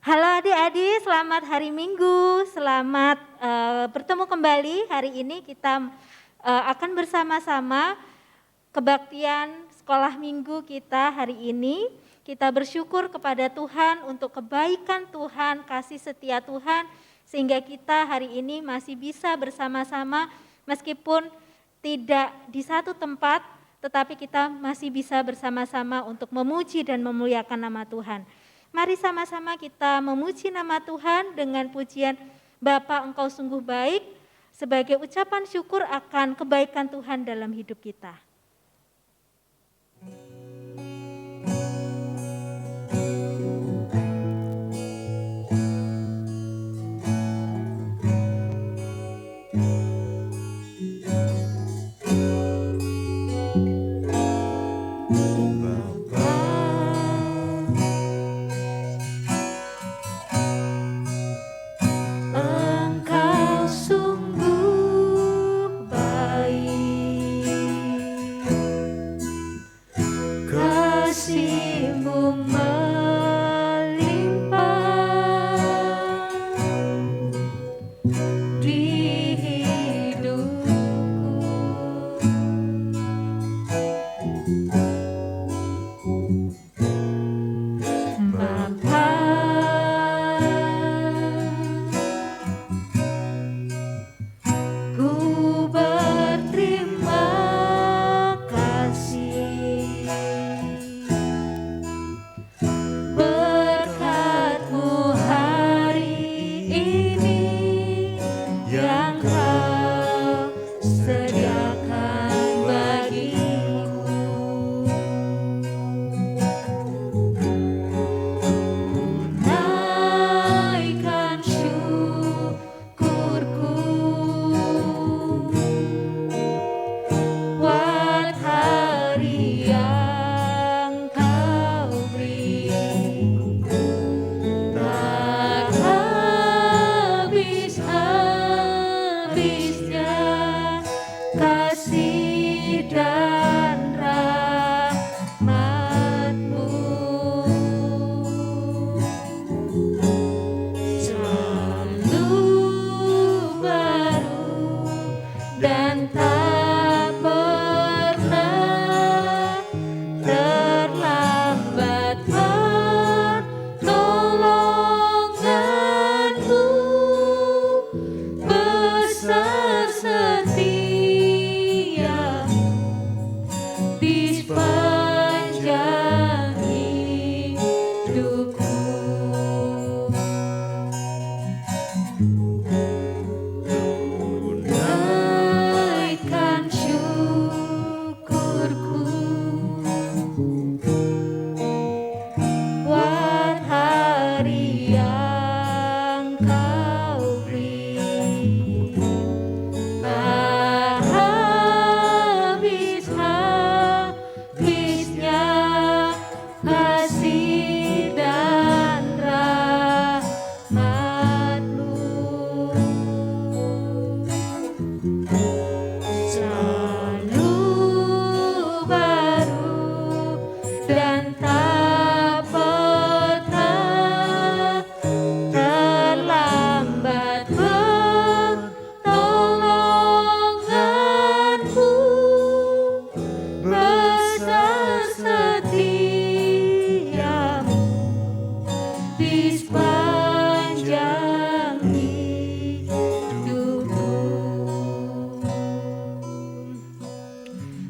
Halo adik-adik, selamat hari Minggu, selamat bertemu kembali. Hari ini kita akan bersama-sama kebaktian sekolah minggu kita hari ini. Kita bersyukur kepada Tuhan untuk kebaikan Tuhan, kasih setia Tuhan, sehingga kita hari ini masih bisa bersama-sama meskipun tidak di satu tempat, tetapi kita masih bisa bersama-sama untuk memuji dan memuliakan nama Tuhan. Mari sama-sama kita memuji nama Tuhan dengan pujian Bapa Engkau sungguh baik sebagai ucapan syukur akan kebaikan Tuhan dalam hidup kita.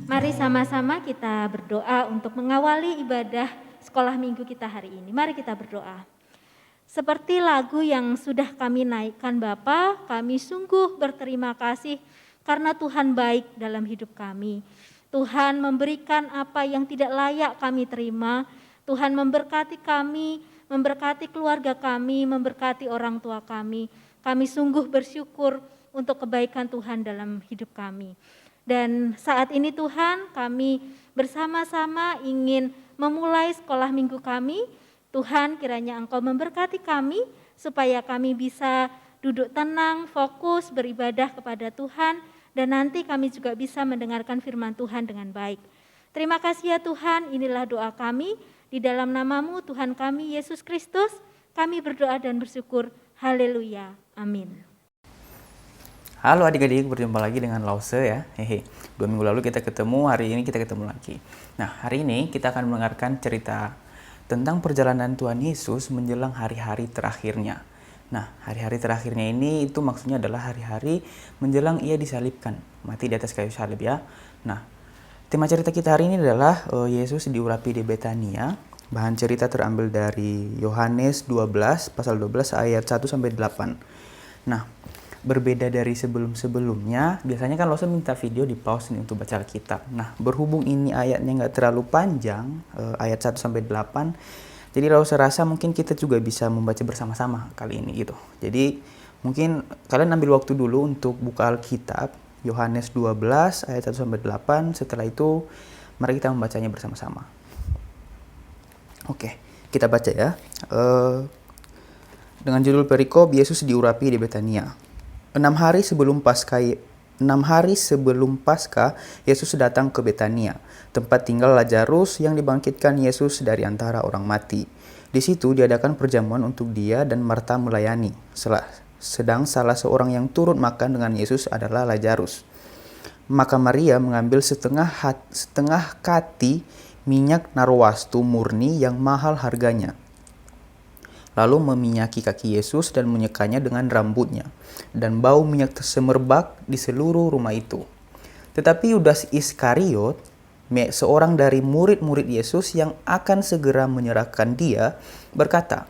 Mari sama-sama kita berdoa untuk mengawali ibadah sekolah minggu kita hari ini. Mari kita berdoa. Seperti lagu yang sudah kami naikkan Bapa, kami sungguh berterima kasih karena Tuhan baik dalam hidup kami. Tuhan memberikan apa yang tidak layak kami terima. Tuhan memberkati kami, memberkati keluarga kami, memberkati orang tua kami. Kami sungguh bersyukur untuk kebaikan Tuhan dalam hidup kami. Dan saat ini Tuhan, kami bersama-sama ingin memulai sekolah minggu kami. Tuhan, kiranya Engkau memberkati kami supaya kami bisa duduk tenang, fokus, beribadah kepada Tuhan, dan nanti kami juga bisa mendengarkan firman Tuhan dengan baik. Terima kasih ya Tuhan, inilah doa kami di dalam nama-Mu Tuhan kami Yesus Kristus. Kami berdoa dan bersyukur. Haleluya. Amin. Halo adik-adik, berjumpa lagi dengan Lause ya. Hehe. 2 minggu lalu kita ketemu, hari ini kita ketemu lagi. Nah, hari ini kita akan mendengarkan cerita tentang perjalanan Tuhan Yesus menjelang hari-hari terakhirnya. Nah, hari-hari terakhirnya ini itu maksudnya adalah hari-hari menjelang ia disalibkan, mati di atas kayu salib ya. Nah, tema cerita kita hari ini adalah Yesus diurapi di Betania. Bahan cerita terambil dari Yohanes 12 pasal 12 ayat 1 sampai 8. Nah, berbeda dari sebelum-sebelumnya, biasanya kan Lose minta video di pause nih untuk baca Alkitab. Nah, berhubung ini ayatnya nggak terlalu panjang, ayat 1 sampai 8, jadi Lose rasa mungkin kita juga bisa membaca bersama-sama kali ini gitu. Jadi mungkin kalian ambil waktu dulu untuk buka Alkitab, Yohanes 12 ayat 1 sampai 8. Setelah itu mari kita membacanya bersama-sama. Oke, kita baca ya. Dengan judul perikop Yesus diurapi di Betania. 6 hari sebelum Paskah, Yesus datang ke Betania, tempat tinggal Lazarus yang dibangkitkan Yesus dari antara orang mati. Di situ diadakan perjamuan untuk dia dan Marta melayani. Sedang salah seorang yang turut makan dengan Yesus adalah Lazarus. Maka Maria mengambil setengah kati minyak narwastu murni yang mahal harganya, lalu meminyaki kaki Yesus dan menyekanya dengan rambutnya, dan bau minyak tersemerbak di seluruh rumah itu. Tetapi Yudas Iskariot, seorang dari murid-murid Yesus yang akan segera menyerahkan dia, berkata,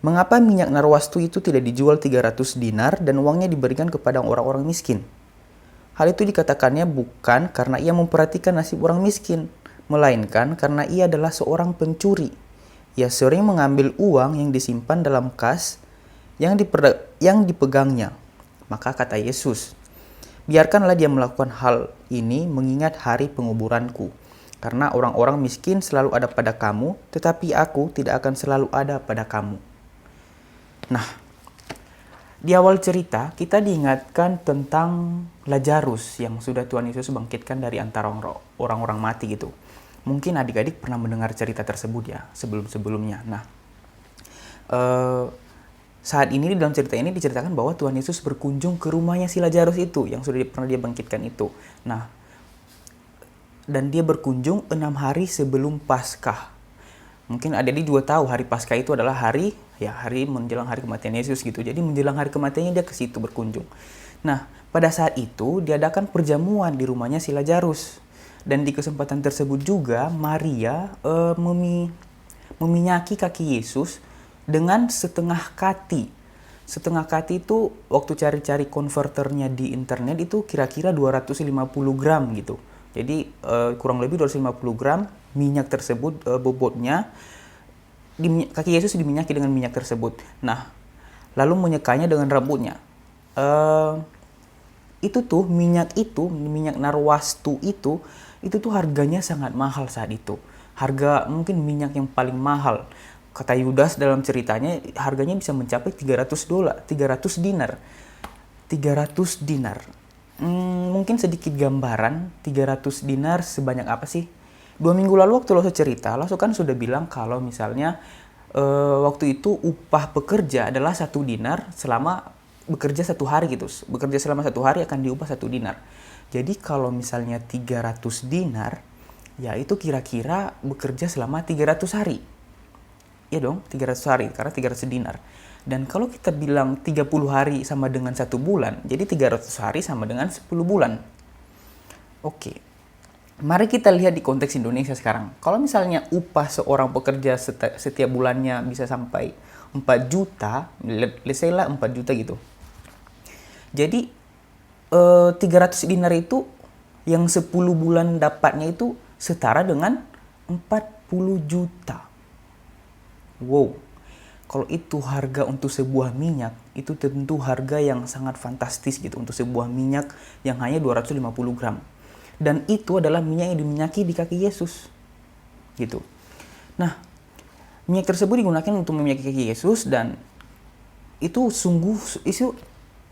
"Mengapa minyak narwastu itu tidak dijual 300 dinar dan uangnya diberikan kepada orang-orang miskin?" Hal itu dikatakannya bukan karena ia memperhatikan nasib orang miskin, melainkan karena ia adalah seorang pencuri. Ia sering mengambil uang yang disimpan dalam kas yang dipegangnya. Maka kata Yesus, "Biarkanlah dia melakukan hal ini mengingat hari penguburanku. Karena orang-orang miskin selalu ada pada kamu, tetapi aku tidak akan selalu ada pada kamu." Nah, di awal cerita kita diingatkan tentang Lazarus yang sudah Tuhan Yesus bangkitkan dari antara orang-orang mati gitu. Mungkin adik-adik pernah mendengar cerita tersebut ya sebelum-sebelumnya. Nah, saat ini di dalam cerita ini diceritakan bahwa Tuhan Yesus berkunjung ke rumahnya si Lazarus itu yang sudah pernah dia bangkitkan itu. Nah, dan dia berkunjung 6 hari sebelum Paskah. Mungkin adik-adik juga tahu hari Paskah itu adalah hari menjelang hari kematian Yesus gitu. Jadi menjelang hari kematiannya dia ke situ berkunjung. Nah, pada saat itu diadakan perjamuan di rumahnya si Lazarus. Dan di kesempatan tersebut juga Maria meminyaki kaki Yesus dengan setengah kati. Setengah kati itu waktu cari-cari konverternya di internet itu kira-kira 250 gram gitu. Jadi kurang lebih 250 gram minyak tersebut bobotnya. Kaki Yesus diminyaki dengan minyak tersebut. Nah, lalu menyekanya dengan rambutnya. Minyak narwastu itu tuh harganya sangat mahal saat itu. Harga mungkin minyak yang paling mahal. Kata Yudas dalam ceritanya harganya bisa mencapai 300 dinar. 300 dinar. Mungkin sedikit gambaran 300 dinar sebanyak apa sih? 2 minggu lalu waktu Lose cerita, Lose kan sudah bilang kalau misalnya waktu itu upah pekerja adalah 1 dinar selama bekerja 1 hari gitu. Bekerja selama 1 hari akan diupah 1 dinar. Jadi kalau misalnya 300 dinar, ya itu kira-kira bekerja selama 300 hari. Iya dong, 300 hari, karena 300 dinar. Dan kalau kita bilang 30 hari sama dengan 1 bulan, jadi 300 hari sama dengan 10 bulan. Oke, mari kita lihat di konteks Indonesia sekarang. Kalau misalnya upah seorang pekerja setiap bulannya bisa sampai 4 juta, let's say lah 4 juta gitu. Jadi 300 dinar itu yang 10 bulan dapatnya itu setara dengan 40 juta. Wow, kalau itu harga untuk sebuah minyak, itu tentu harga yang sangat fantastis gitu untuk sebuah minyak yang hanya 250 gram. Dan itu adalah minyak yang diminyaki di kaki Yesus. Gitu. Nah, minyak tersebut digunakan untuk meminyaki kaki Yesus dan itu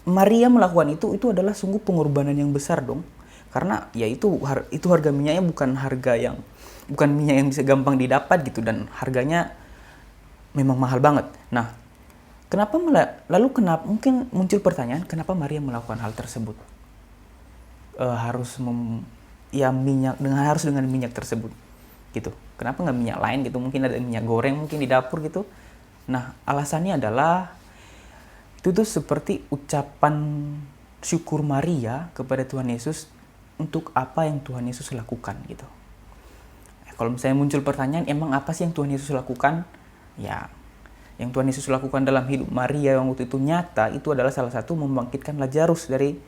Maria melakukan itu adalah sungguh pengorbanan yang besar dong. Karena ya itu harga minyaknya bukan minyak yang bisa gampang didapat gitu dan harganya memang mahal banget. Nah, kenapa mungkin muncul pertanyaan, kenapa Maria melakukan hal tersebut? Harus dengan minyak tersebut gitu. Kenapa nggak minyak lain gitu? Mungkin ada minyak goreng mungkin di dapur gitu. Nah, alasannya adalah itu tuh seperti ucapan syukur Maria kepada Tuhan Yesus untuk apa yang Tuhan Yesus lakukan gitu. Kalau misalnya muncul pertanyaan, emang apa sih yang Tuhan Yesus lakukan? Ya, yang Tuhan Yesus lakukan dalam hidup Maria yang waktu itu nyata, itu adalah salah satu membangkitkan Lazarus dari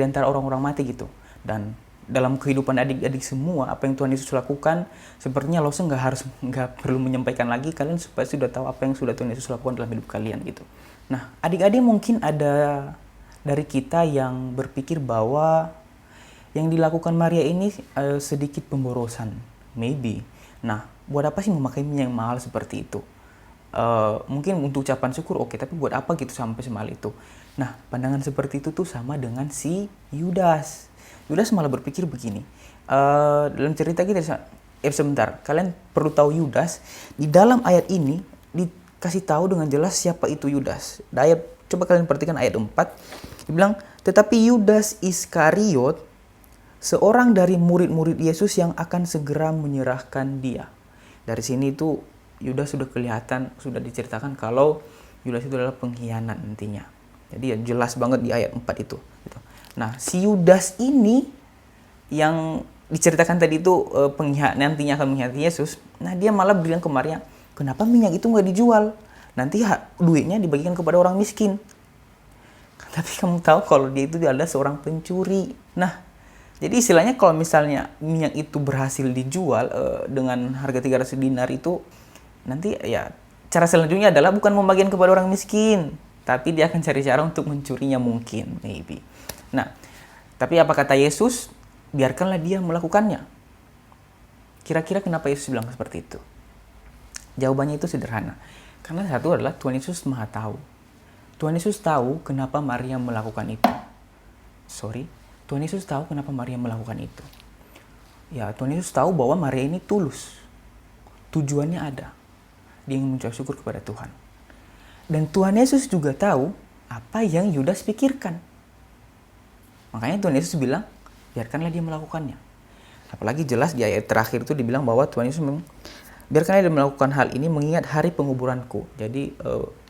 antara orang-orang mati gitu. Dan dalam kehidupan adik-adik semua, apa yang Tuhan Yesus lakukan, sepertinya Lose nggak perlu menyampaikan lagi, kalian pasti sudah tahu apa yang sudah Tuhan Yesus lakukan dalam hidup kalian gitu. Nah, adik-adik mungkin ada dari kita yang berpikir bahwa yang dilakukan Maria ini sedikit pemborosan, maybe. Nah, buat apa sih memakai minyak yang mahal seperti itu? Mungkin untuk ucapan syukur oke, tapi buat apa gitu sampai semahal itu? Nah, pandangan seperti itu tuh sama dengan si Yudas. Yudas malah berpikir begini. Dalam cerita kita, sebentar, kalian perlu tahu Yudas. Di dalam ayat ini dikasih tahu dengan jelas siapa itu Yudas. Coba kalian perhatikan ayat 4. Dibilang, tetapi Yudas Iskariot, seorang dari murid-murid Yesus yang akan segera menyerahkan dia. Dari sini tuh Yudas sudah kelihatan, sudah diceritakan kalau Yudas itu adalah pengkhianat nantinya. Jadi ya jelas banget di ayat 4 itu. Nah, si Yudas ini yang diceritakan tadi itu nantinya akan mengkhianati Yesus. Nah, dia malah bilang ke Maria, kenapa minyak itu nggak dijual? Nanti duitnya dibagikan kepada orang miskin. Tapi kamu tahu kalau dia itu adalah seorang pencuri. Nah, jadi istilahnya kalau misalnya minyak itu berhasil dijual dengan harga 300 dinar itu, nanti ya cara selanjutnya adalah bukan membagikan kepada orang miskin, tapi dia akan cari cara untuk mencurinya mungkin, maybe. Nah, tapi apa kata Yesus? Biarkanlah dia melakukannya. Kira-kira kenapa Yesus bilang seperti itu? Jawabannya itu sederhana. Karena satu adalah Tuhan Yesus Maha tahu. Tuhan Yesus tahu kenapa Maria melakukan itu. Tuhan Yesus tahu kenapa Maria melakukan itu. Ya, Tuhan Yesus tahu bahwa Maria ini tulus. Tujuannya ada. Dia ingin mengucap syukur kepada Tuhan. Dan Tuhan Yesus juga tahu apa yang Yudas pikirkan. Makanya Tuhan Yesus bilang, biarkanlah dia melakukannya. Apalagi jelas di ayat terakhir itu dibilang bahwa Tuhan Yesus biarkanlah dia melakukan hal ini mengingat hari penguburanku. Jadi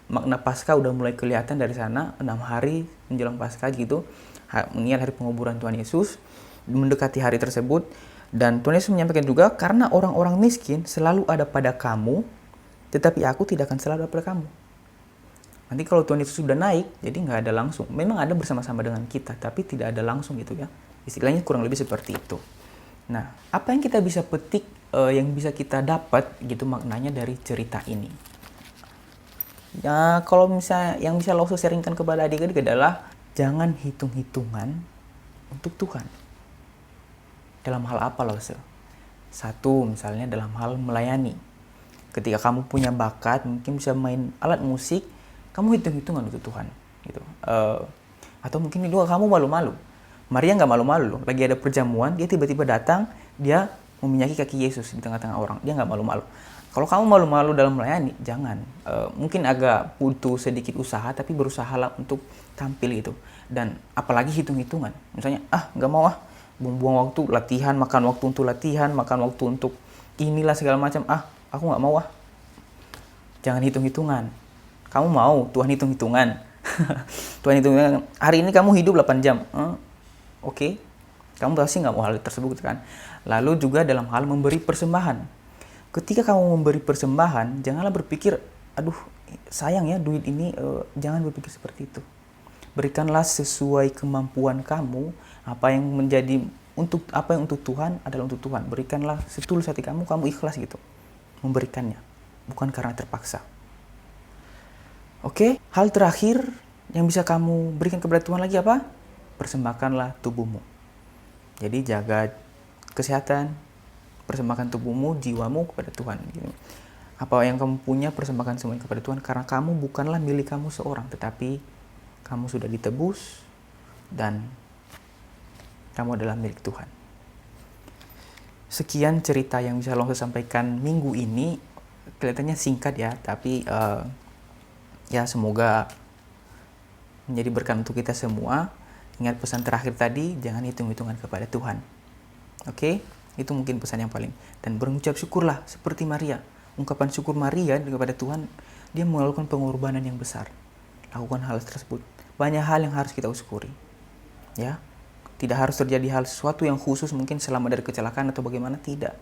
makna Paskah udah mulai kelihatan dari sana, 6 hari menjelang Paskah gitu. Mengingat hari penguburan Tuhan Yesus, mendekati hari tersebut. Dan Tuhan Yesus menyampaikan juga, karena orang-orang miskin selalu ada pada kamu, tetapi aku tidak akan selalu ada pada kamu. Nanti kalau Tuhan Yesus sudah naik, jadi nggak ada langsung. Memang ada bersama-sama dengan kita, tapi tidak ada langsung gitu ya. Istilahnya kurang lebih seperti itu. Nah, apa yang kita bisa petik, yang bisa kita dapat gitu maknanya dari cerita ini? Ya, kalau misalnya yang bisa Lose sharingkan kepada adik-adik adalah jangan hitung-hitungan untuk Tuhan. Dalam hal apa Lose? Satu, misalnya dalam hal melayani. Ketika kamu punya bakat, mungkin bisa main alat musik, kamu hitung-hitungan untuk Tuhan. Gitu. Atau mungkin juga kamu malu-malu. Maria nggak malu-malu loh. Lagi ada perjamuan, dia tiba-tiba datang, dia meminyaki kaki Yesus di tengah-tengah orang. Dia nggak malu-malu. Kalau kamu malu-malu dalam melayani, jangan. Mungkin agak butuh sedikit usaha, tapi berusahalah untuk tampil gitu. Dan apalagi hitung-hitungan. Misalnya, nggak mau buang-buang waktu latihan, makan waktu untuk latihan, makan waktu untuk inilah segala macam. Aku nggak mau Jangan hitung-hitungan. Kamu mau Tuhan hitung-hitungan. Tuhan hitung-hitungan. Hari ini kamu hidup 8 jam. Oke. Kamu pasti nggak mau hal tersebut kan. Lalu juga dalam hal memberi persembahan. Ketika kamu memberi persembahan, janganlah berpikir, aduh sayang ya duit ini, jangan berpikir seperti itu. Berikanlah sesuai kemampuan kamu, apa yang untuk Tuhan adalah untuk Tuhan. Berikanlah setulus hati kamu ikhlas gitu memberikannya, bukan karena terpaksa. Oke, hal terakhir yang bisa kamu berikan kepada Tuhan lagi apa? Persembahkanlah tubuhmu. Jadi jaga kesehatan, persembahkan tubuhmu, jiwamu kepada Tuhan. Apa yang kamu punya, persembahkan semuanya kepada Tuhan, karena kamu bukanlah milik kamu seorang, tetapi kamu sudah ditebus dan kamu adalah milik Tuhan. Sekian cerita yang bisa Lose sampaikan minggu ini. kelihatannya singkat ya, tapi ya semoga menjadi berkat untuk kita semua. Ingat pesan terakhir tadi, jangan hitung-hitungan kepada Tuhan. Oke? Itu mungkin pesan yang paling. Dan berucap syukurlah seperti Maria. Ungkapan syukur Maria kepada Tuhan, dia melakukan pengorbanan yang besar. Lakukan hal tersebut. Banyak hal yang harus kita syukuri. Ya. Tidak harus terjadi hal sesuatu yang khusus mungkin selamat dari kecelakaan atau bagaimana, tidak.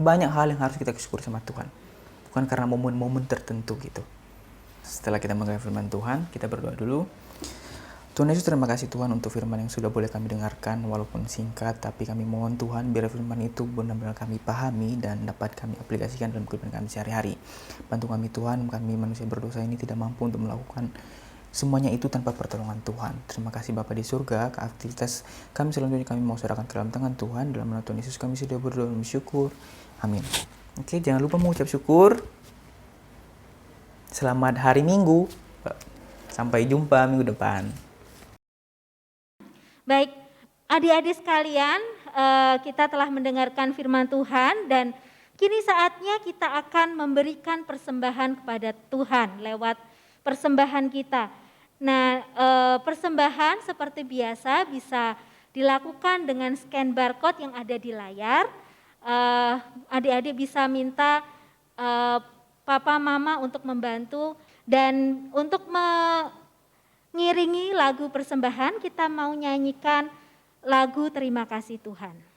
Banyak hal yang harus kita syukuri sama Tuhan. Bukan karena momen-momen tertentu gitu. Setelah kita mendengar firman Tuhan, kita berdoa dulu. Tuhan Yesus, terima kasih Tuhan untuk firman yang sudah boleh kami dengarkan, walaupun singkat, tapi kami mohon Tuhan biar firman itu benar-benar kami pahami dan dapat kami aplikasikan dalam kehidupan kami sehari-hari. Bantu kami Tuhan, kami manusia berdosa ini tidak mampu untuk melakukan semuanya itu tanpa pertolongan Tuhan. Terima kasih Bapa di surga, aktivitas kami selanjutnya kami mau serahkan ke dalam tangan Tuhan. Dalam nama Tuhan Yesus kami sudah berdoa dan bersyukur. Amin. Oke, jangan lupa mengucap syukur. Selamat hari Minggu. Sampai jumpa minggu depan. Baik, adik-adik sekalian, kita telah mendengarkan firman Tuhan dan kini saatnya kita akan memberikan persembahan kepada Tuhan lewat persembahan kita. Nah, persembahan seperti biasa bisa dilakukan dengan scan barcode yang ada di layar. Adik-adik bisa minta papa mama untuk membantu, dan untuk mengiringi lagu persembahan kita mau nyanyikan lagu Terima Kasih Tuhan.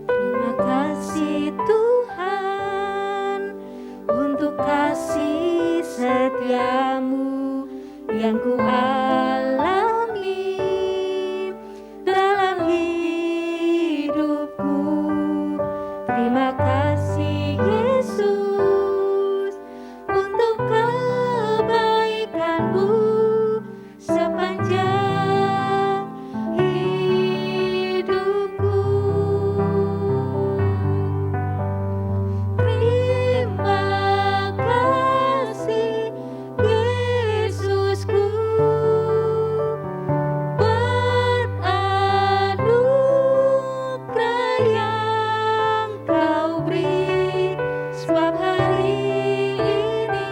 Terima kasih Tuhan untuk kasih setiamu yang ku alami dalam hidupku. Terima kasih Yesus untuk kebaikanmu sepanjang hidupku. Terima kasih Yesusku buat anugerah yang kau beri, sebab hari ini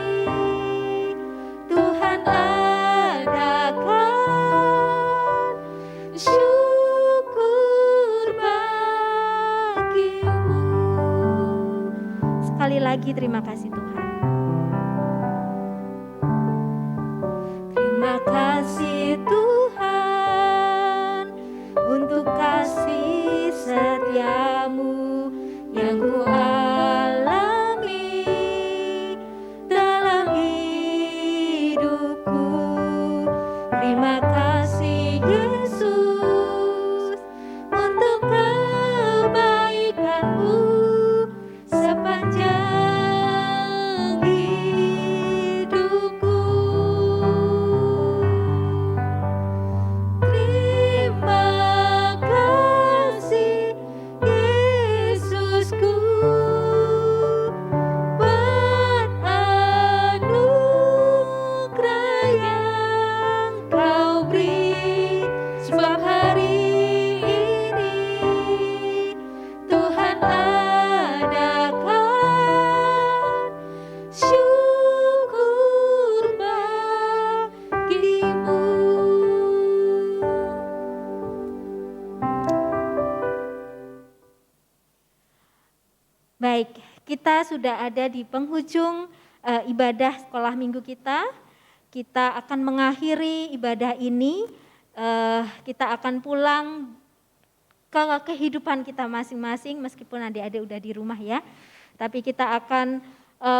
Tuhan adakan syukur bagimu. Sekali lagi terima kasih Tuhan. Terima kasih Tuhan untuk kasih setiamu yang ku alami dalam hidupku. Terima kasih Yesus untuk kebaikanmu sepanjang hidupku. Terima kasih Yesusku buat anugerah yang kau beri, sebab hari ini Tuhan adakan syukur bagimu. Baik, kita sudah ada di penghujung ibadah sekolah minggu kita. Kita akan mengakhiri ibadah ini, kita akan pulang ke kehidupan kita masing-masing, meskipun adik-adik udah di rumah ya. Tapi kita akan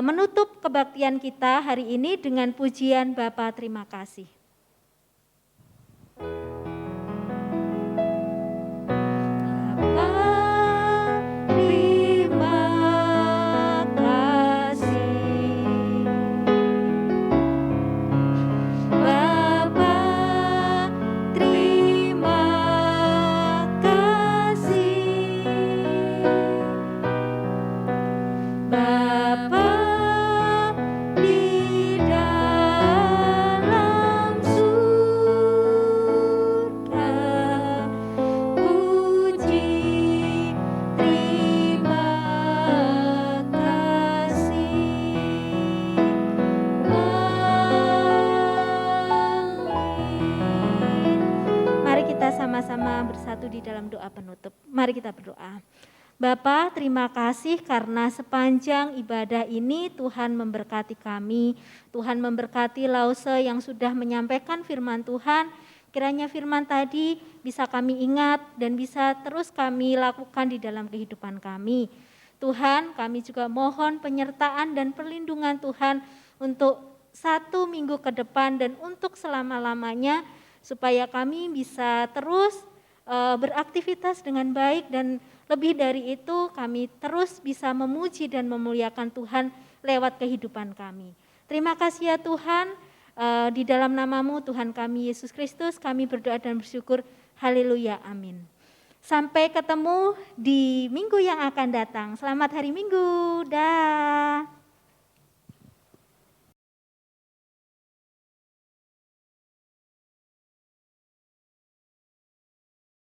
menutup kebaktian kita hari ini dengan pujian Bapa terima kasih. Bapa, terima kasih. Mari kita berdoa. Bapa, terima kasih karena sepanjang ibadah ini Tuhan memberkati kami. Tuhan memberkati Lause yang sudah menyampaikan firman Tuhan. Kiranya firman tadi bisa kami ingat dan bisa terus kami lakukan di dalam kehidupan kami. Tuhan, kami juga mohon penyertaan dan perlindungan Tuhan untuk 1 minggu ke depan dan untuk selama-lamanya, supaya kami bisa terus beraktivitas dengan baik, dan lebih dari itu kami terus bisa memuji dan memuliakan Tuhan lewat kehidupan kami. Terima kasih ya Tuhan, di dalam nama-Mu Tuhan kami Yesus Kristus kami berdoa dan bersyukur. Haleluya, amin. Sampai ketemu di minggu yang akan datang. Selamat hari Minggu. Dah.